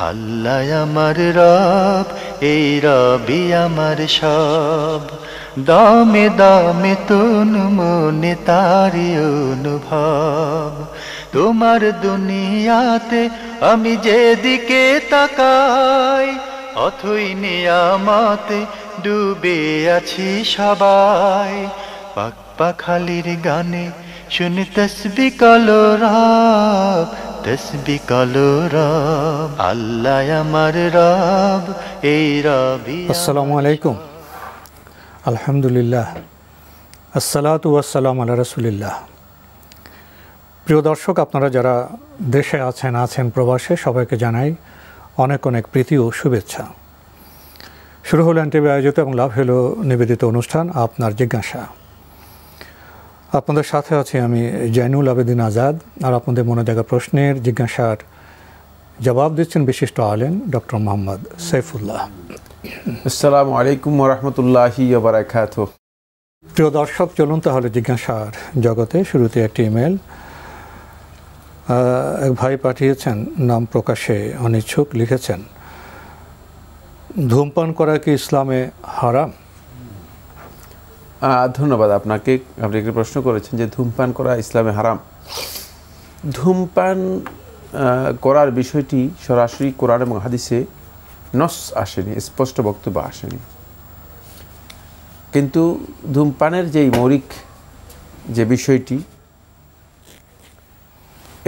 আল্লাহ আমার রব, এই রবি আমার সব। দামে দামে তুন মনে তারি অনুভব। তোমার দুনিয়াতে আমি যেদিকে তাকাই, অথই নিয়ামতে ডুবে আছি সবাই। পাক পাখালির গানে শুনি তসবিহ কালো রব, তসবিহ কালো রব। আল্লাহ আমার রব, এই রবি। আসসালামু আলাইকুম, আলহামদুলিল্লাহ, আসসালাতু ওয়াসসালামু আলা রাসূলিল্লাহ। প্রিয় দর্শক, আপনারা যারা দেশে আছেন প্রবাসে, সবাইকে জানাই অনেক অনেক প্রীতি ও শুভেচ্ছা। শুরু হলো এনটিভি আয়োজিত এবং লাভ হলো নিবেদিত অনুষ্ঠান আপনার জিজ্ঞাসা। আপনাদের সাথে আছি আমি জয়নুল আবেদিন আজাদ। আর আপনাদের মনে জায়গা প্রশ্নের জিজ্ঞাসার জবাব দিচ্ছেন বিশিষ্ট আলেম ডক্টর মোহাম্মদ সাইফুল্লাহ। আসসালামু আলাইকুম ওয়া রাহমাতুল্লাহি ওয়া বারাকাতুহু। প্রিয় দর্শক, চলুন তাহলে জিজ্ঞাসার জগতে। শুরুতে একটি ইমেল এক ভাই পাঠিয়েছেন, নাম প্রকাশে অনিচ্ছুক। লিখেছেন, ধূমপান করা কি ইসলামে হারাম? ধন্যবাদ আপনাকে। আপনি একটি প্রশ্ন করেছেন যে ধূমপান করা ইসলামে হারাম। ধূমপান করার বিষয়টি সরাসরি কোরআন এবং হাদিসে নস আসেনি, স্পষ্ট বক্তব্য আসেনি। কিন্তু ধূমপানের যেই মৌলিক যে বিষয়টি,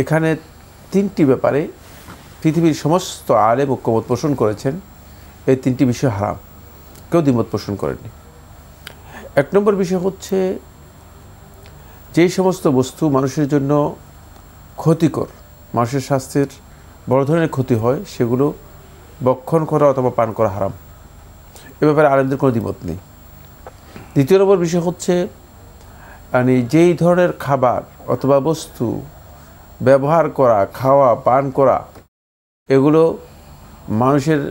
এখানে তিনটি ব্যাপারে পৃথিবীর সমস্ত আলেম ঐক্যমত পোষণ করেছেন। এই তিনটি বিষয় হারাম, কেউ দ্বিমত পোষণ করেনি। এক নম্বর বিষয় হচ্ছে, যেই সমস্ত বস্তু মানুষের জন্য ক্ষতিকর, মানুষের স্বাস্থ্যের বড় ধরনের ক্ষতি হয়, সেগুলো ভক্ষণ করা অথবা পান করা হারাম। এ ব্যাপারে আলেমদের কোনো দ্বিমত নেই। দ্বিতীয় নম্বর বিষয় হচ্ছে, যেই ধরনের খাবার অথবা বস্তু ব্যবহার করা, খাওয়া, পান করা, এগুলো মানুষের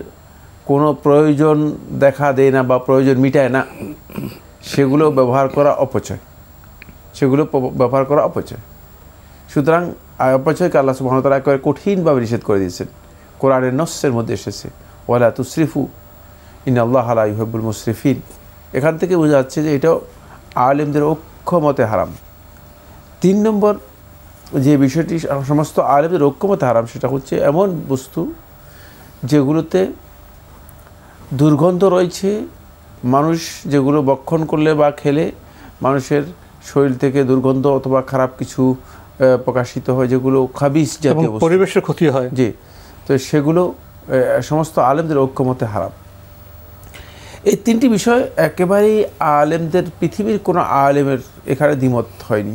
কোনো প্রয়োজন দেখা দেয় না বা প্রয়োজন মিটায় না, সেগুলো ব্যবহার করা অপচয়, সুতরাং অপচয়কে আল্লাহ সুবহানাহু ওয়া তাআলা একেবারে কঠিনভাবে নিষেধ করে দিয়েছেন। কোরআনের নসের মধ্যে এসেছে, ওয়ালা তুসরিফু ইন্নাল্লাহা লা ইউহিব্বুল মুসরিফিন। এখান থেকে বোঝা যাচ্ছে যে এটাও আলেমদের ঐক্যমতে হারাম। তিন নম্বর যে বিষয়টি সমস্ত আলেমদের ঐক্যমতে হারাম, সেটা হচ্ছে এমন বস্তু যেগুলোতে দুর্গন্ধ রয়েছে, মানুষ যেগুলো ভক্ষণ করলে বা খেলে মানুষের শরীর থেকে দুর্গন্ধ অথবা খারাপ কিছু প্রকাশিত হয়, যেগুলো খাবিস জাতীয় বস্তু, পরিবেশের ক্ষতি হয়। জি, তো সেগুলো সমস্ত আলেমদের ঐক্যমতে হারাম। এই তিনটি বিষয় একেবারেই আলেমদের, পৃথিবীর কোনো আলেমের এখানে দ্বিমত হয়নি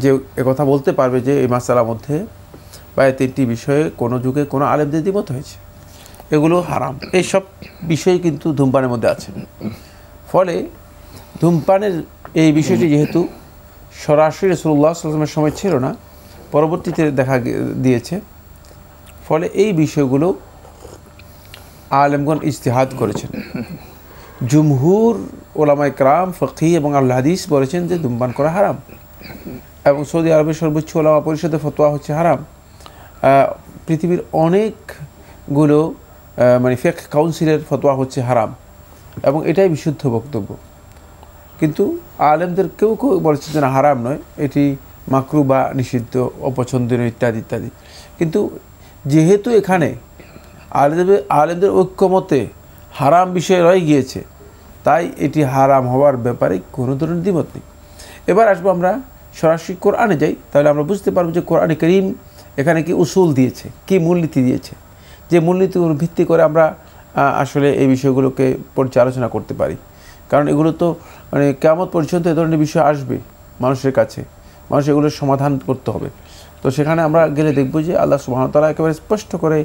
যে একথা বলতে পারবে যে এই মাসালার মধ্যে বা এই তিনটি বিষয়ে কোনো যুগে কোনো আলেমদের দ্বিমত হয়েছে, এগুলো হারাম। এই সব বিষয় কিন্তু ধূমপানের মধ্যে আছে। ফলে ধূমপানের এই বিষয়টি যেহেতু সরাসরি রাসূলুল্লাহ সাল্লাল্লাহু আলাইহি ওয়াসাল্লামের সময় ছিল না, পরবর্তীতে দেখা দিয়েছে, ফলে এই বিষয়গুলো আলেমগণ ইজতিহাদ করেছেন। জুমহুর ওলামায়ে কেরাম, ফকী এবং আহলে হাদিস বলেছেন যে ধূমপান করা হারাম, এবং সৌদি আরবের সর্বোচ্চ ওলামা পরিষদের ফতোয়া হচ্ছে হারাম। পৃথিবীর অনেকগুলো ফিকহ কাউন্সিলের ফতোয়া হচ্ছে হারাম, এবং এটাই বিশুদ্ধ বক্তব্য। কিন্তু আলেমদের কেউ কেউ বলেছে যে না, হারাম নয়, এটি মাকরু বা নিষিদ্ধ, অপছন্দনীয় ইত্যাদি ইত্যাদি। কিন্তু যেহেতু এখানে আলেমদের ঐক্যমতে হারাম বিষয় রয়ে গিয়েছে, তাই এটি হারাম হওয়ার ব্যাপারে কোনো ধরনের দ্বিমত নেই। এবার আসবো আমরা সরাসরি কোরআনে যাই, তাহলে আমরা বুঝতে পারবো যে কোরআনে কারীম এখানে কি উসুল দিয়েছে, কি মূলনীতি দিয়েছে, যে মূলনীতির ভিত্তি করে আমরা আসলে এই বিষয়গুলোকে পর্যালোচনা করতে পারি। কারণ এগুলো তো কিয়ামত পর্যন্ত এ ধরনের বিষয় আসবে মানুষের কাছে, মানুষ এগুলোর সমাধান করতে হবে। তো সেখানে আমরা গেলে দেখব যে আল্লাহ সুবহানাহু ওয়া তাআলা একেবারে স্পষ্ট করে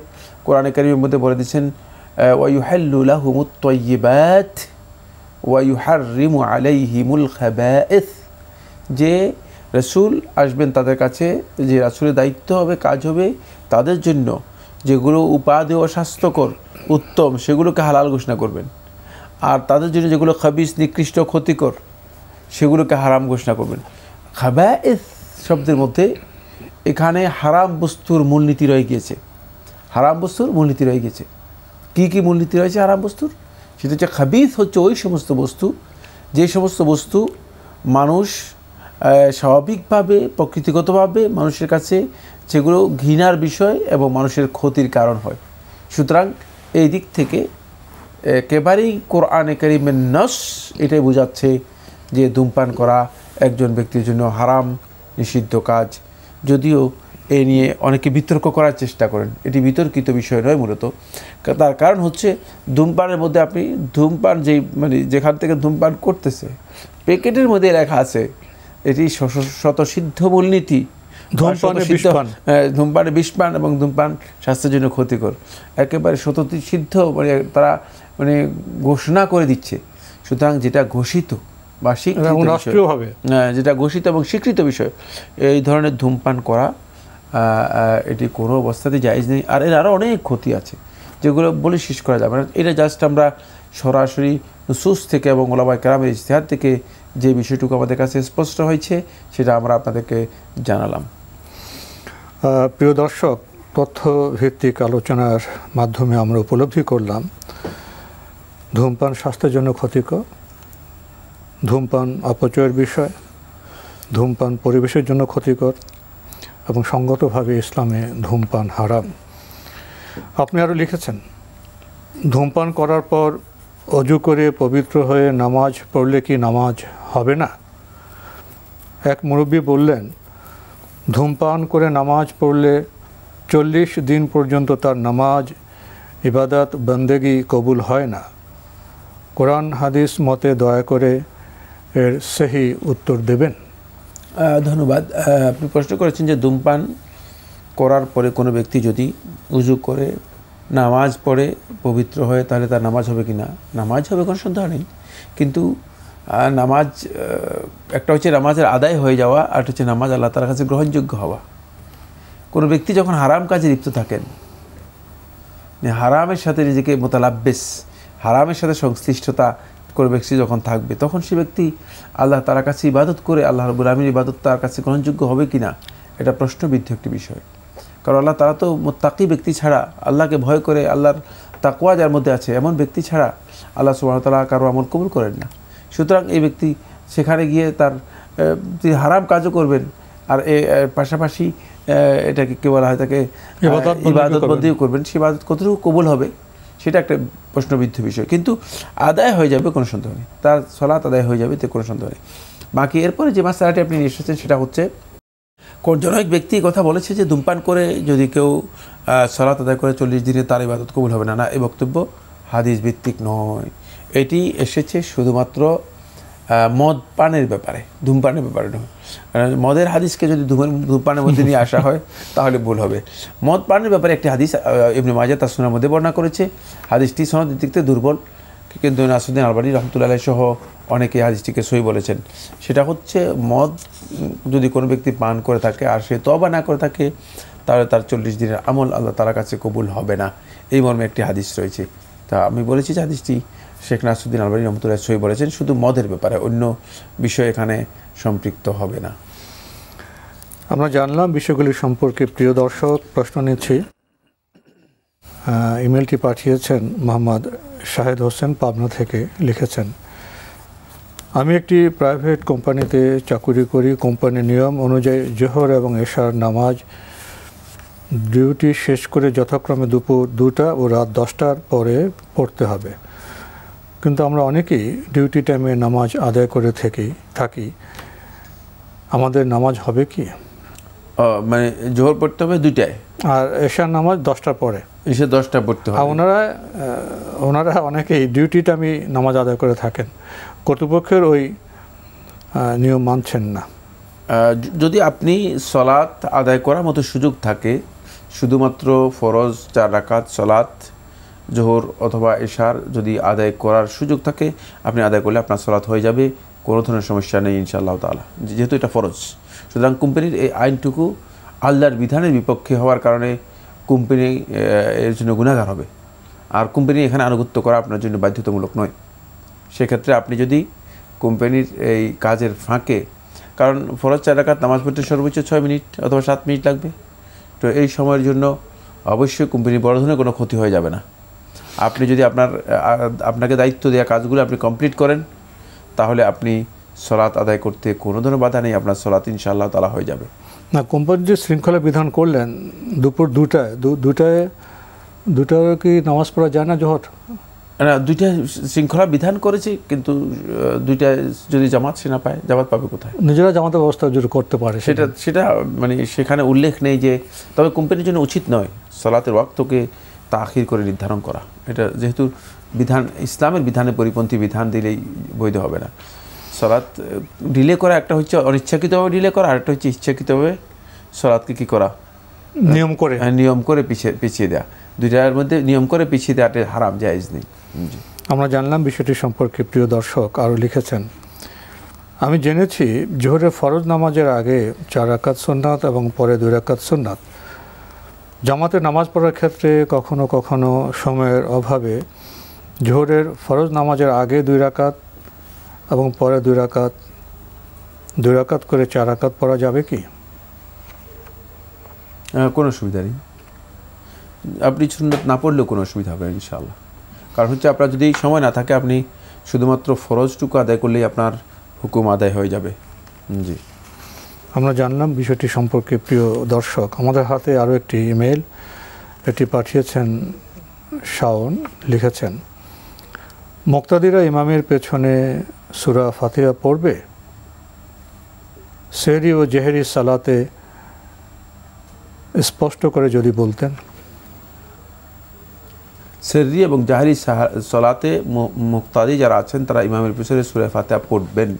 কোরআনে কারীমের মধ্যে বলে দিয়েছেন, ওয়া ইউহিল্লু লাহুমুত তাইয়্যিবাত ওয়া ইউহাররিমু আলাইহিমুল খাবায়েথ। যে রাসূল আসবেন তাদের কাছে, যে রাসূলের দায়িত্ব হবে, কাজ হবে তাদের জন্য যেগুলো উপাদেয় ও স্বাস্থ্যকর, উত্তম, সেগুলোকে হালাল ঘোষণা করবেন, আর তাদের জন্য যেগুলো খাবিস, নিকৃষ্ট, ক্ষতিকর, সেগুলোকে হারাম ঘোষণা করবেন। খাবায়েথ শব্দের মধ্যে এখানে হারাম বস্তুর মূলনীতি রয়ে গিয়েছে। হারাম বস্তুর মূলনীতি রয়ে গেছে। কী কী মূলনীতি রয়েছে হারাম বস্তুর? সেটা হচ্ছে খাবিথ হচ্ছে ওই সমস্ত বস্তু, যে সমস্ত বস্তু মানুষ স্বাভাবিকভাবে প্রকৃতিগতভাবে মানুষের কাছে যেগুলো ঘৃণার বিষয় এবং মানুষের ক্ষতির কারণ হয়। সুতরাং এই দিক থেকে একেবারেই কোরআনে কারীমের নস এটাই বোঝাচ্ছে যে ধূমপান করা একজন ব্যক্তির জন্য হারাম, নিষিদ্ধ কাজ। যদিও এ নিয়ে অনেকে বিতর্ক করার চেষ্টা করেন, এটি বিতর্কিত বিষয় নয় মূলত। তার কারণ হচ্ছে ধূমপানের মধ্যে আপনি ধূমপান মানে যেখান থেকে ধূমপান করতেছে প্যাকেটের মধ্যে লেখা আছে এটি স্বতঃসিদ্ধ মূলনীতি, ধূমপানে বিষপান এবং ধূমপান স্বাস্থ্যের জন্য ক্ষতিকর, একেবারে স্বতঃসিদ্ধ মানে তারা মানে ঘোষণা করে দিচ্ছে। সুতরাং যেটা ঘোষিত বা স্বীকৃত, যেটা ঘোষিত এবং স্বীকৃত বিষয়, এই ধরনের ধূমপান করা এটি কোনো অবস্থাতেই জায়েজ নেই। আর এর আরও অনেক ক্ষতি আছে যেগুলো বলে শেষ করা যাবে না। এটা জাস্ট আমরা সরাসরি নুসুস থেকে এবং উলামায়ে কেরামের ইজতিহাদ থেকে যে বিষয়টুকু আমাদের কাছে স্পষ্ট হয়েছে সেটা আমরা আপনাদেরকে জানালাম। প্রিয় দর্শক, তথ্যভিত্তিক আলোচনার মাধ্যমে আমরা উপলব্ধি করলাম ধূমপান স্বাস্থ্যের জন্য ক্ষতিকর, ধূমপান অপচয়ের বিষয়, ধূমপান পরিবেশের জন্য ক্ষতিকর এবং সঙ্গতভাবে ইসলামে ধূমপান হারাম। আপনি আরও লিখেছেন, ধূমপান করার পর অজু করে পবিত্র হয়ে নামাজ পড়লে কি নামাজ হবে না? এক মুরব্বী বললেন, ধূমপান করে নামাজ পড়লে 40 দিন পর্যন্ত তার নামাজ, ইবাদত, বন্দেগি কবুল হয় না। কোরআন হাদিস মতে দয়া করে এর সহি উত্তর দেবেন। ধন্যবাদ। আপনি প্রশ্ন করেছেন যে ধূমপান করার পরে কোনো ব্যক্তি যদি উজু করে নামাজ পড়ে পবিত্র হয় তাহলে তার নামাজ হবে কি না? নামাজ হবে, কোনো সন্দেহ নেই। কিন্তু নামাজ একটা হচ্ছে নামাজের আদায় হয়ে যাওয়া, আর হচ্ছে নামাজ আল্লাহ তাআলার কাছে গ্রহণযোগ্য হওয়া। কোনো ব্যক্তি যখন হারাম কাজে লিপ্ত থাকেন, হারামের সাথে নিজেকে মোতালাব্বেস, হারামের সাথে সংশ্লিষ্টতা কোনো ব্যক্তি যখন থাকবে, তখন সে ব্যক্তি আল্লাহ তাআলার কাছে ইবাদত করে আল্লাহ রাব্বুল আলামিনের ইবাদত তার কাছে গ্রহণযোগ্য হবে কি না, এটা প্রশ্নবিদ্ধ একটি বিষয়। কারণ আল্লাহ তাআলা তো মুত্তাকি ব্যক্তি ছাড়া, আল্লাহকে ভয় করে আল্লাহর তাকওয়া যার মধ্যে আছে এমন ব্যক্তি ছাড়া আল্লাহ সুবহানাহু ওয়া তাআলা কারো আমল কবুল করেন না। সুতরাং এই ব্যক্তি সেখানে গিয়ে তার হারাম কাজও করবেন, আর পাশাপাশি এটাকে কে বলা হয়, তাকে ইবাদত বন্দেগি করবেন, সে ইবাদত কতটুকু কবুল হবে সেটা একটা প্রশ্নবিদ্ধ বিষয়। কিন্তু আদায় হয়ে যাবে, কোনো সন্দেহ নেই, তার সালাত আদায় হয়ে যাবে, এতে কোনো সন্দেহ নেই। বাকি এরপরে যে মাসআলাটি আপনি নিয়ে এসেছেন সেটা হচ্ছে, জনৈক ব্যক্তি কথা বলেছে যে ধূমপান করে যদি কেউ সালাত আদায় করে 40 দিনে তার ইবাদত কবুল হবে না। না, এই বক্তব্য হাদিস ভিত্তিক নয়। এটি এসেছে শুধুমাত্র মদ পানের ব্যাপারে, ধূমপানের ব্যাপারে নয়। মদের হাদিসকে যদি ধূমপানের মধ্যে নিয়ে আসা হয় তাহলে ভুল হবে। মদ পানের ব্যাপারে একটি হাদিস ইবনে মাজাহ তার সুনানের মধ্যে বর্ণনা করেছে। হাদিসটি সনদের দিক থেকে দুর্বল, কিন্তু নাসিরউদ্দিন আলবানী রাহমাতুল্লাহ আলাইহি সহ অনেকে হাদিসটিকে সহিহ বলেছেন। সেটা হচ্ছে মদ যদি কোনো ব্যক্তি পান করে থাকে আর সে তওবা না করে থাকে তাহলে তার 40 দিনের আমল আল্লাহ তাআলার কাছে কবুল হবে না, এই মর্মে একটি হাদিস রয়েছে। তা আমি বলেছি যে হাদিসটি শেখ নাসিরউদ্দিন আলবানী রাহমাতুল্লাহ সহিহ বলেছেন, শুধু মদের ব্যাপারে, অন্য বিষয় এখানে সম্পৃক্ত হবে না। আমরা জানলাম বিষয়গুলি সম্পর্কে। প্রিয় দর্শক, প্রশ্ন নিচ্ছি। ইমেলটি পাঠিয়েছেন মোহাম্মদ শাহেদ হোসেন, পাবনা থেকে। লিখেছেন, আমি একটি প্রাইভেট কোম্পানিতে চাকুরি করি। কোম্পানির নিয়ম অনুযায়ী জোহর এবং এশার নামাজ ডিউটি শেষ করে যথাক্রমে দুপুর 2টা ও রাত 10টার পরে পড়তে হবে। কিন্তু আমরা অনেকেই ডিউটি টাইমে নামাজ আদায় করে থাকি। আমাদের নামাজ হবে কি? মানে জোহর পড়তে হবে 2টায় আর এশার নামাজ 10টার পরে। এসে 10টা পড়তে হবে। ওনারা অনেকেই ডিউটি টাইমে নামাজ আদায় করে থাকেন, কর্তৃপক্ষের ওই নিয়ম মানছেন না। যদি আপনি সলাত আদায় করার মতো সুযোগ থাকে, শুধুমাত্র ফরজ 4 রাকাত সলাত জোহর অথবা এশার যদি আদায় করার সুযোগ থাকে, আপনি আদায় করলে আপনার সলাত হয়ে যাবে, কোনো ধরনের সমস্যা নেই ইনশাআল্লাহ তাআলা, যেহেতু এটা ফরজ। সুতরাং কোম্পানির এই আইনটুকু আল্লাহর বিধানের বিপক্ষে হওয়ার কারণে কোম্পানি এর জন্য গুনাহগার হবে, আর কোম্পানি এখানে আনুগত্য করা আপনার জন্য বাধ্যতামূলক নয়। সেক্ষেত্রে আপনি যদি কোম্পানির এই কাজের ফাঁকে, কারণ ফরজ 4 রাকাত নামাজ পড়তে সর্বোচ্চ 6 মিনিট অথবা 7 মিনিট লাগবে, তো এই সময়ের জন্য অবশ্যই কোম্পানির বড় ধরনের কোনো ক্ষতি হয়ে যাবে না। আপনি যদি আপনাকে দায়িত্ব দেওয়া কাজগুলো আপনি কমপ্লিট করেন, তাহলে আপনি সলাত আদায় করতে কোনো ধরনের বাধা নেই, আপনার সলাত ইনশাআল্লাহ তাআলা হয়ে যাবে। না, কোম্পানি যে শৃঙ্খলা বিধান করলেন দুপুর দুটায় কি নামাজ পড়া যায় না জোহর? না, দুইটা শৃঙ্খলা বিধান করেছে, কিন্তু দুইটা যদি জামাত সে না পায়, জামাত পাবে কোথায়? নিজেরা জামাতের ব্যবস্থা যদি করতে পারে সেটা মানে সেখানে উল্লেখ নেই যে, তবে কোম্পানির জন্য উচিত নয় সালাতের ওয়াক্তকে তাখির করে নির্ধারণ করা। এটা যেহেতু বিধান, ইসলামের বিধানের পরিপন্থী বিধান দিলেই বৈধ হবে না। সালাত ডিলে করা একটা হচ্ছে অনিচ্ছাকৃতভাবে ডিলে করা, আর একটা হচ্ছে ইচ্ছাকৃতভাবে সালাতকে কী করা, নিয়ম করে পিছিয়ে দেওয়া। দুইটার মধ্যে নিয়ম করে পিছিয়ে দেওয়াটা হারাম, জায়েজ নেই। আমরা জানলাম বিষয়টি সম্পর্কে। প্রিয় দর্শক আরও লিখেছেন, আমি জেনেছি জোহরের ফরজ নামাজের আগে 4 রাকাত সুন্নাত এবং পরে 2 রাকাত সুন্নাত। জামাতে নামাজ পড়ার ক্ষেত্রে কখনো কখনো সময়ের অভাবে জোহরের ফরজ নামাজের আগে 2 রাকাত এবং পরে 2 রাকাত করে 4 রাকাত পড়া যাবে কি? কোনো অসুবিধা নেই, আপনি সুন্নাত না পড়লেও কোনো অসুবিধা হবে না ইনশাআল্লাহ। কারণ হচ্ছে আপনার যদি সময় না থাকে, আপনি শুধুমাত্র ফরজটুকু আদায় করলেই আপনার হুকুম আদায় হয়ে যাবে। জি, আমরা জানলাম বিষয়টি সম্পর্কে। প্রিয় দর্শক, আমাদের হাতে আরও একটি ইমেল, এটি পাঠিয়েছেন শাওন। লিখেছেন, মুক্তাদিরা ইমামের পেছনে সূরা ফাতিহা পড়বে? সেহরি ও জেহেরি সালাতে স্পষ্ট করে যদি বলতেন। সেহরি এবং জাহরি সালাতে মুক্তাদি যারা আছেন তারা ইমামের পিছনে সূরা ফাতিহা পড়বেন,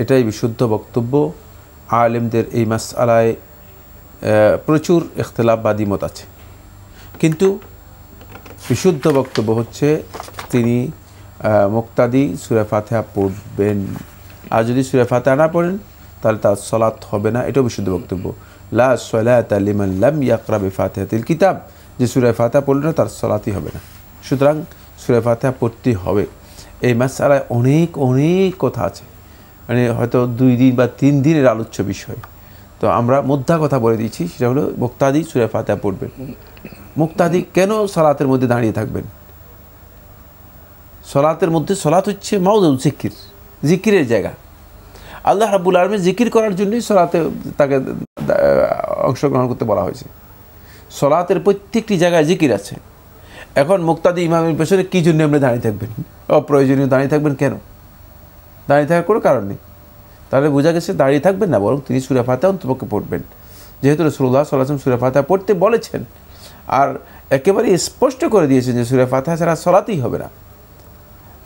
এটাই বিশুদ্ধ বক্তব্য। আলেমদের এই মাসআলায় প্রচুর ইখতিলাফ বা দ্বিমত আছে, কিন্তু বিশুদ্ধ বক্তব্য হচ্ছে তিনি মুক্তাদি সূরা ফাতিহা পড়বেন। আর যদি সূরা ফাতিহা না পড়েন তাহলে তার সালাত হবে না, এটাও বিশুদ্ধ বক্তব্য। লা সালাতা লিমান লাম ইয়াকরা বিফাতিহাতিল কিতাব, যে সূরা ফাতিহা পড়ল না তার সালাতই হবে না। সুতরাং সূরা ফাতিহা পড়তে হবে। এই মাসআলায় অনেক কথা আছে, মানে হয়তো 2 দিন বা 3 দিনের আলোচ্য বিষয়। তো আমরা মুদ্রা কথা বলে দিচ্ছি, সেটা হলো মুক্তাদি সূরা ফাতিহা পড়বেন। মুক্তাদি কেন সালাতের মধ্যে দাঁড়িয়ে থাকবেন? সালাতের মধ্যে, সালাত হচ্ছে মাউদুল জিকিরের জায়গা। আল্লাহ রাব্বুল আলামিন জিকির করার জন্যই সালাতে তাকে অংশগ্রহণ করতে বলা হয়েছে। সালাতের প্রত্যেকটি জায়গায় জিকির আছে। এখন মুক্তাদি ইমামের পেছনে কী জন্য আপনি দাঁড়িয়ে থাকবেন? অপ্রয়োজনীয় দাঁড়িয়ে থাকবেন কেন? দাঁড়িয়ে থাকার কোনো কারণ নেই। তাহলে বোঝা গেছে দাঁড়িয়ে থাকবেন না, বরং তিনি সূরা ফাতিহা অন্তপক্ষে পড়বেন, যেহেতু রাসূলুল্লাহ সাল্লাল্লাহু আলাইহি ওয়াসাল্লাম সূরা ফাতিহা পড়তে বলেছেন, আর একেবারে স্পষ্ট করে দিয়েছেন যে সূরা ফাতিহা ছাড়া সালাতই হবে না।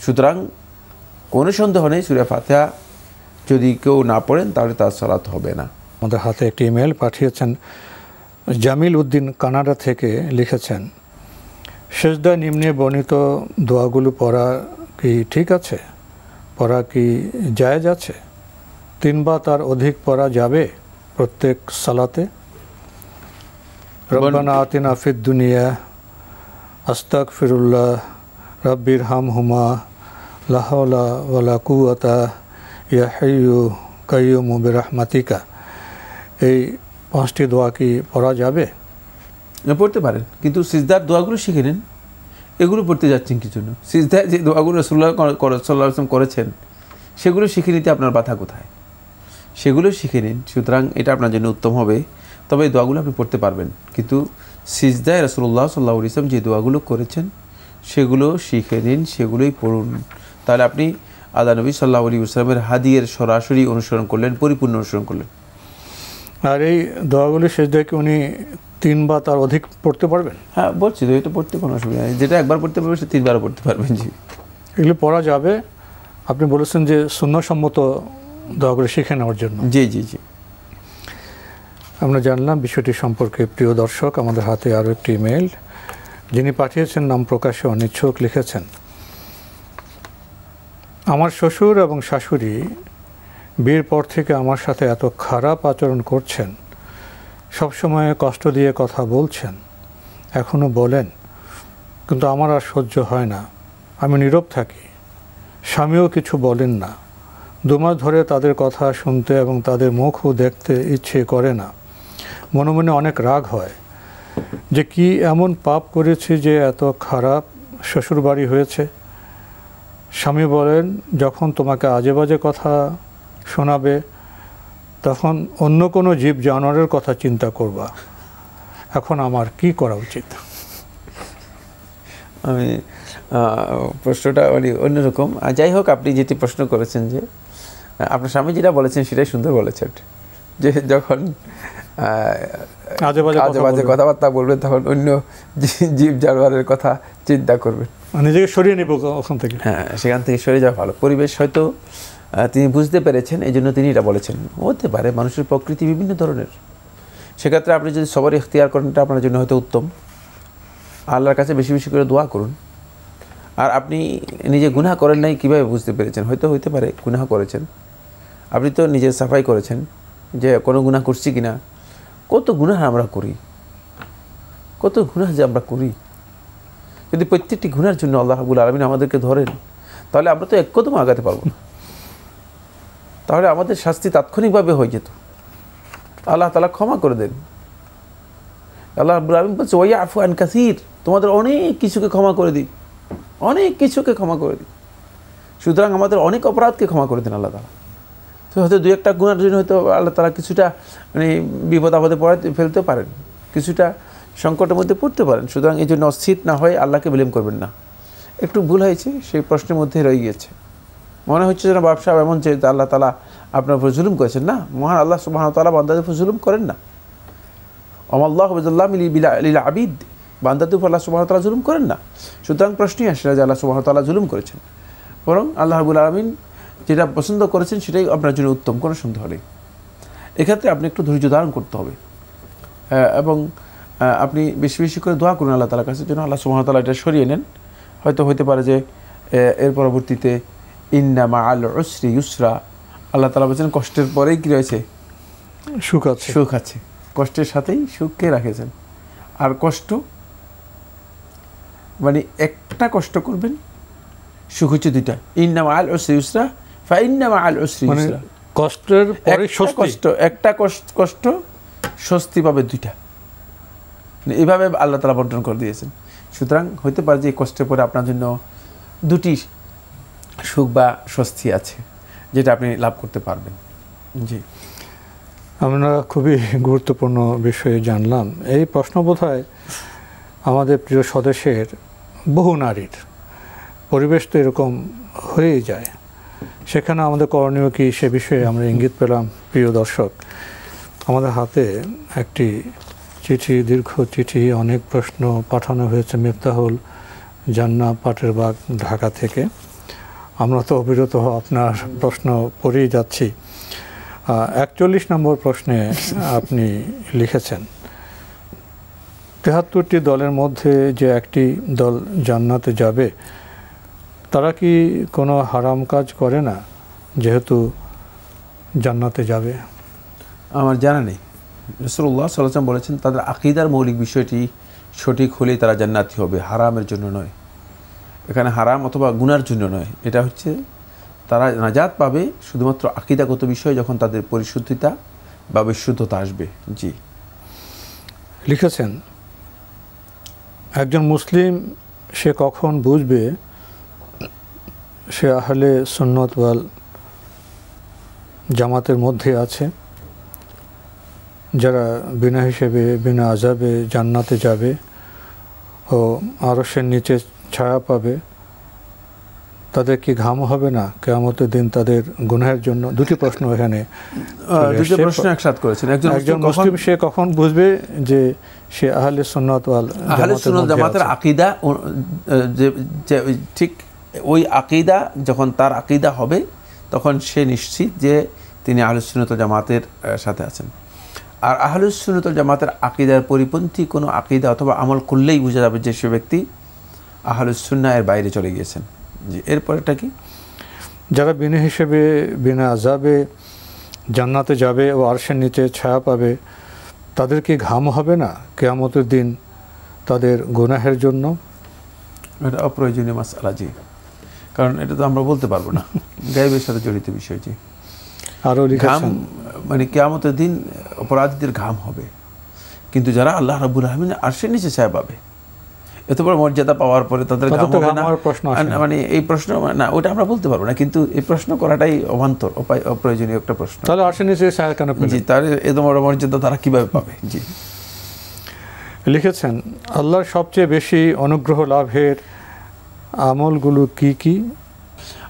সুতরাং কোনো সন্দেহ নেই, সূরা ফাতিহা যদি কেউ না পড়েন তাহলে তার সালাত হবে না। আমাদের হাতে একটি ইমেল পাঠিয়েছেন জামিল উদ্দিন, কানাডা থেকে। লিখেছেন, সেজদায় নিম্নে বর্ণিত দোয়াগুলো পড়া কি ঠিক আছে? পড়া কি জায়েজ আছে? 3 বা তার অধিক পড়া যাবে প্রত্যেক সালাতে? রব্বানা আতিনা ফিদ দুনিয়া, আস্তাগফিরুল্লাহ, রাব্বির হামহুমা, লা হাওলা ওয়ালা কুওয়াতা ইয়া হাইয়্যু কাইয়্যুমু বিরহমাতিকা, এই 5টি দোয়া কি পড়া যাবে? পড়তে পারেন, কিন্তু সিজদার দোয়াগুলো শিখে নিন। এগুলো পড়তে যাচ্ছেন কি জন্য? সিজদায় যে দোয়াগুলো রাসূলুল্লাহ সাল্লাল্লাহু আলাইহি ওয়াসাল্লাম করেছেন সেগুলো শিখে নিতে আপনার বাধা কোথায়? সেগুলো শিখে নিন। সুতরাং এটা আপনার জন্য উত্তম হবে। তবে এই দোয়াগুলো আপনি পড়তে পারবেন, কিন্তু সিজদায় রাসূলুল্লাহ সাল্লাল্লাহু আলাইহি ওয়াসাল্লাম যে দোয়াগুলো করেছেন সেগুলো শিখে নিন, সেগুলোই পড়ুন। তাহলে আপনি আল্লাহ নবী সাল্লাল্লাহু আলাইহি ওয়াসাল্লামের হাদিয়ের সরাসরি অনুসরণ করলেন, পরিপূর্ণ অনুসরণ করলেন। আর এই দোয়াগুলি সেজদায় কি উনি 3 বা তার অধিক পড়তে পারবেন? হ্যাঁ, বলছি তো, এটা পড়তে কোনো অসুবিধা নেই। যেটা একবার পড়তে পারবে সে 3বারও পড়তে পারবেন। জি, এগুলো পড়া যাবে। আপনি বলেছেন যে সুন্নাহসম্মত দোয়াগুলো শিখে নেওয়ার জন্য। জি জি জি, আমরা জানলাম বিষয়টি সম্পর্কে। প্রিয় দর্শক, আমাদের হাতে আরও একটি ইমেল, যিনি পাঠিয়েছেন নাম প্রকাশে অনিচ্ছুক। লিখেছেন, আমার শ্বশুর এবং শাশুড়ি বিয়ের পর থেকে আমার সাথে এত খারাপ আচরণ করছেন, সবসময় কষ্ট দিয়ে কথা বলছেন, এখনও বলেন, কিন্তু আমার আর সহ্য হয় না। আমি নীরব থাকি, স্বামীও কিছু বলেন না। 2 মাস ধরে তাদের কথা শুনতে এবং তাদের মুখও দেখতে ইচ্ছে করে না। মনে মনে অনেক রাগ হয়। যে কি এমন পাপ করেছি যে এত খারাপ শ্বশুরবাড়ি হয়েছে। স্বামী বলেন, যখন তোমাকে আজে বাজে কথা শোনাবে তখন অন্য কোনো জীব জানোয়ারের কথা চিন্তা করবা। এখন আমার কি করা উচিত? আমি প্রশ্নটা মানে অন্যরকম। যাই হোক, আপনি যেটি প্রশ্ন করেছেন যে আপনার স্বামী যেটা বলেছেন সেটাই সুন্দর বলেছেন, যে যখন আজে বাজে কথাবার্তা বলবেন তখন অন্য জীব জানোয়ারের কথা চিন্তা করবেন, নিজেকে সরিয়ে নেব ওখান থেকে। হ্যাঁ, সেখান থেকে সরে যাওয়া ভালো। পরিবেশ হয়তো তিনি বুঝতে পেরেছেন, এই জন্য তিনি এটা বলেছেন। হতে পারে মানুষের প্রকৃতি বিভিন্ন ধরনের, সেক্ষেত্রে আপনি যদি সবার ইখতিয়ার করেন এটা আপনার জন্য হয়তো উত্তম। আল্লাহর কাছে বেশি বেশি করে দোয়া করুন। আর আপনি নিজে গুনাহ করেন নাই কীভাবে বুঝতে পেরেছেন? হয়তো হইতে পারে গুনাহ করেছেন, আপনি তো নিজের সাফাই করেছেন যে কোনো গুনাহ করছি কিনা। কত গুনাহ আমরা করি, কত গুনাহ যে আমরা করি। যদি প্রত্যেকটি গুনার জন্য আল্লাহ রাব্বুল আলামিন আমাদেরকে ধরেন, তাহলে আমরা তো এক কদম আগাতে পারবো না, তাহলে আমাদের শাস্তি তাৎক্ষণিকভাবে হয়ে যেত। আল্লাহ তাআলা ক্ষমা করে দেন। আল্লাহ রাব্বুল আলামিন বলছে ওয়াইয়াফু আন কাসীর, তোমাদের অনেক কিছুকে ক্ষমা করে দিই, অনেক কিছুকে ক্ষমা করে দিই। সুতরাং আমাদের অনেক অপরাধকে ক্ষমা করে দেন আল্লাহ তাআলা। তো হয়তো দু একটা গুনার জন্য হয়তো আল্লাহ তাআলা কিছুটা মানে বিপদ আপদে পড়াতে ফেলতে পারেন, কিছুটা সংকটের মধ্যে পড়তে পারেন। সুতরাং এই জন্য অস্থির না হয়ে আল্লাহকে ব্লেম করবেন না। একটু ভুল হয়েছে, সেই প্রশ্নের মধ্যে রয়ে গিয়েছে। মনে হচ্ছে যেন ব্যবসা এমন যে আল্লাহ তাআলা আপনার উপর জুলুম করেছেন। না, মহান আল্লাহ সুবহানাহু ওয়া তাআলা বান্দাদের উপর জুলুম করেন না। আমাল্লাহু বিযাল্লামি লিল আবিদ, বান্দাদের উপর আল্লাহ সুবহানাহু ওয়া তাআলা জুলুম করেন না। সুতরাং প্রশ্নই আসে না যে আল্লাহ সুবহানাহু ওয়া তাআলা জুলুম করেছেন, বরং আল্লাহ রাব্বুল আলামিন যেটা পছন্দ করেছেন সেটাই আপনার জন্য উত্তম, কোনো সন্দেহ নেই। এক্ষেত্রে আপনি একটু ধৈর্য ধারণ করতে হবে এবং আপনি বেশি বেশি করে দোয়া করুন আল্লাহ তাআলার কাছে যেন আল্লাহ সুবহানাহু ওয়া তাআলা এটা সরিয়ে নেন। হয়তো হতে পারে যে এর পরবর্তীতে ইন্না মাআল উসরি ইউসরা, আল্লাহ তাআলা বলেছেন কষ্টের পরেই কি রয়েছে? সুখ আছে। সুখ আছে, কষ্টের সাথেই সুখকে রাখেছেন। আর কষ্ট মানে একটা কষ্ট করবেন, সুখ হচ্ছে দুইটা। ইন্না মাআল উসরি ইউসরা ফাইন্না মাআল উসরি ইউসরা, কষ্টের পরে স্বস্তি। একটা কষ্ট স্বস্তি পাবে দুইটা, এইভাবে আল্লাহ তাআলা বন্টন করে দিয়েছেন। সুতরাং হইতে পারে যে এই কষ্টের পরে আপনার জন্য দুটি সুখ বা স্বস্তি আছে যেটা আপনি লাভ করতে পারবেন। জি, আমরা খুবই গুরুত্বপূর্ণ বিষয়ে জানলাম। এই প্রশ্ন বোধহয় আমাদের প্রিয় স্বদেশের বহু নারীর, পরিবেশ তো এরকম হয়েই যায়, সেখানে আমাদের করণীয় কি সে বিষয়ে আমরা ইঙ্গিত পেলাম। প্রিয় দর্শক, আমাদের হাতে একটি চিঠি, দীর্ঘ চিঠি, অনেক প্রশ্ন পাঠানো হয়েছে মিফতাহুল জান্না পাটের বাগ, ঢাকা থেকে। আমরা তো অবিরত আপনার প্রশ্ন পড়েই যাচ্ছি। 41 নম্বর প্রশ্নে আপনি লিখেছেন, 73টি দলের মধ্যে যে একটি দল জান্নাতে যাবে, তারা কি কোনো হারাম কাজ করে না যেহেতু জান্নাতে যাবে? আমার জানা নেই। রাসূলুল্লাহ সাল্লাল্লাহু আলাইহি ওয়াসাল্লাম বলেছেন তাদের আকীদার মৌলিক বিষয়টি সঠিক হলেই তারা জান্নাতি হবে, হারামের জন্য নয়। এখানে হারাম অথবা গুনার জন্য নয়, এটা হচ্ছে তারা নাজাত পাবে শুধুমাত্র আকীদাগত বিষয় যখন তাদের পরিশুদ্ধিতা বা বিশুদ্ধতা আসবে। জি, লিখেছেন, একজন মুসলিম সে কখন বুঝবে সে আহলে সুন্নাত ওয়াল জামাতের মধ্যে আছে, যারা বিনা হিসেবে বিনা আযাবে জান্নাতে যাবে ও আরশের নিচে ছায়া পাবে? তাদের কি ঘাম হবে না কিয়ামতের দিন তাদের গুনাহের জন্য? দুটি প্রশ্ন এখানে, দুটো প্রশ্ন একসাথে করেছেন। একজন মুসলিম সে কখন বুঝবে যে সে আহলে সুন্নাত ওয়াল জামাতের আকীদা, ঠিক ওই আকীদা যখন তার আকীদা হবে তখন সে নিশ্চিত যে তিনি আহলুস সুন্নাত ওয়াল জামাতের সাথে আছেন। আর আহলুস সুন্নাত ওয়াল জামাতের আকীদার পরিপন্থী কোনো আকীদা অথবা আমল করলেই বোঝা যাবে যে সে ব্যক্তি আহলুস সুন্নাহ এর বাইরে চলে গিয়েছেন। জি, এরপরেটা কি? যারা বিনা হিসেবে বিনা আযাবে জান্নাতে যাবে ও আরশের নিচে ছায়া পাবে, তাদের কি ঘাম হবে না কিয়ামতের দিন তাদের গুনাহের জন্য? এটা অপ্রয়োজনীয় মাসআলা। জি, কারণ এটা তো আমরা বলতে পারবো না, গায়েবের সাথে জড়িত বিষয়। জি, আরও ঘাম মানে কিয়ামতের দিন অপরাধীদের ঘাম হবে, কিন্তু যারা আল্লাহ রাব্বুল আলামিন আরশের নিচে ছায়া পাবে, এত বড় মর্যাদা পাওয়ার পরে তাদের ঘাম হবে না, মানে এই প্রশ্ন না, ওটা আমরা বলতে পারবো না, কিন্তু এই প্রশ্ন করাটাই অবান্তর, অপ্রয়োজনীয় একটা প্রশ্ন। তাহলে আরশের নিচে ছায়া কেন পেলেন? জি, তার এত বড় মর্যাদা তারা কিভাবে পাবে? জি, লিখেছেন, আল্লাহর সবচেয়ে বেশি অনুগ্রহ লাভের আমলগুলো কি কি?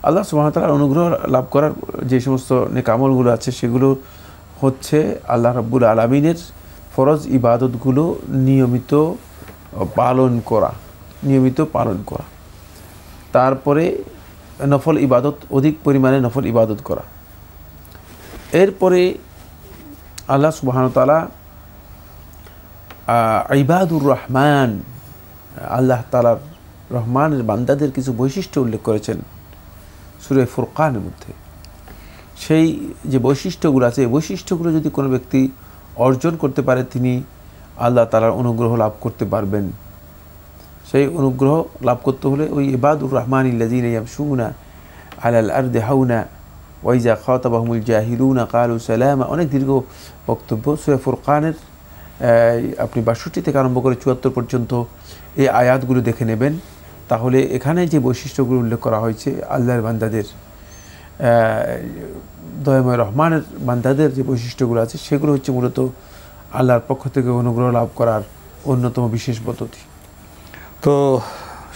আল্লাহ সুবহানাহু ওয়া তাআলার অনুগ্রহ লাভ করার যে সমস্ত নেক আমলগুলো আছে সেগুলো হচ্ছে আল্লাহ রাব্বুল আলামিনের ফরজ ইবাদতগুলো নিয়মিত পালন করা, তারপরে নফল ইবাদত, অধিক পরিমাণে নফল ইবাদত করা। এরপরে আল্লাহ সুবহানাহু ওয়া তাআলা ইবাদুর রহমান, আল্লাহ তাআলার রহমানের বান্দাদের কিছু বৈশিষ্ট্য উল্লেখ করেছেন সূরা ফুরকানের মধ্যে। সেই যে বৈশিষ্ট্যগুলো আছে, এই বৈশিষ্ট্যগুলো যদি কোনো ব্যক্তি অর্জন করতে পারে, তিনি আল্লাহ তাআলার অনুগ্রহ লাভ করতে পারবেন। সেই অনুগ্রহ লাভ করতে হলে ওই ইবাদুর রহমানিল্লাযীনা ইয়ামশুনা আলাল আরদি হাওনা ওয়া ইযা খাতাবাহুমুল জাহিলুনা ক্বালু সালামা, অনেক দীর্ঘ বক্তব্য। সূরা ফুরকানের আপনি ৬২ থেকে আরম্ভ করে ৭৪ পর্যন্ত এই আয়াতগুলো দেখে নেবেন, তাহলে এখানে যে বৈশিষ্ট্যগুলো উল্লেখ করা হয়েছে আল্লাহর বান্দাদের, দয়াময় রহমানের বান্দাদের যে বৈশিষ্ট্যগুলো আছে, সেগুলো হচ্ছে মূলত আল্লাহর পক্ষ থেকে অনুগ্রহ লাভ করার অন্যতম বিশেষ পদ্ধতি। তো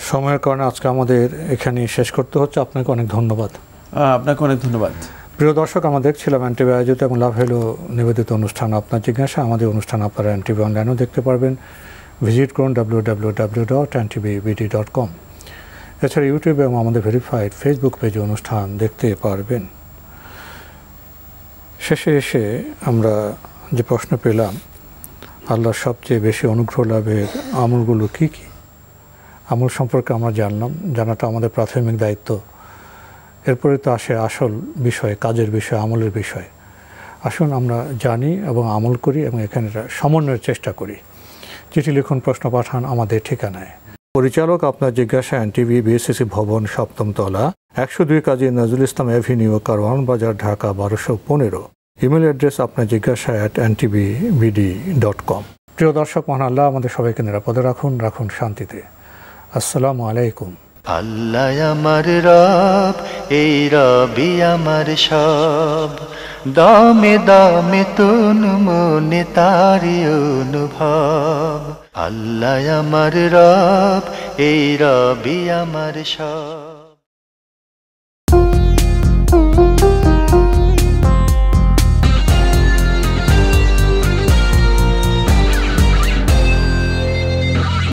সময়ের কারণে আজকে আমাদের এখানে শেষ করতে হচ্ছে। আপনাকে অনেক ধন্যবাদ। আপনাকে অনেক ধন্যবাদ। প্রিয় দর্শক, আমরা দেখছিলাম এনটিভি আয়োজিত এবং লাভ হলো নিবেদিত অনুষ্ঠান আপনার জিজ্ঞাসা। আমাদের অনুষ্ঠান আপনারা এনটিভি অনলাইনেও দেখতে পারবেন। ভিজিট করুন www.ntvbd.com। এছাড়া ইউটিউবে এবং আমাদের ভেরিফাইড ফেসবুক পেজে অনুষ্ঠান দেখতে পারবেন। শেষে এসে আমরা যে প্রশ্ন পেলাম, আল্লাহর সবচেয়ে বেশি অনুগ্রহ লাভের আমলগুলো কি কি? আমল সম্পর্কে আমরা জানলাম, জানাটা আমাদের প্রাথমিক দায়িত্ব। এরপরে তো আসে আসল বিষয়, কাজের বিষয়, আমলের বিষয়। আসুন আমরা জানি এবং আমল করি এবং এখানে সমন্বয়ের চেষ্টা করি। চিঠি লিখুন, প্রশ্ন পাঠান আমাদের ঠিকানায়। পরিচালক আপনার জিজ্ঞাসা, এনটিভি, বিএসসিসি ভবন, ৭ম তলা, ১০২ কাজী নজরুল ইসলাম অ্যাভিনিউ, কারওয়ান বাজার, ঢাকা ১২১৫। ইমেল অ্যাড্রেস আপনার জিজ্ঞাসা @ntvbd.com। প্রিয় দর্শক, মহান আল্লাহ আমাদের সবাইকে নিরাপদে রাখুন শান্তিতে। আসসালামু আলাইকুম। আল্লাহ আমার রব, এই রবি আমার সব, দামে দামে তুন মনে তারি অনুভব। আল্লাহ আমার রব, এই রবি আমার সব।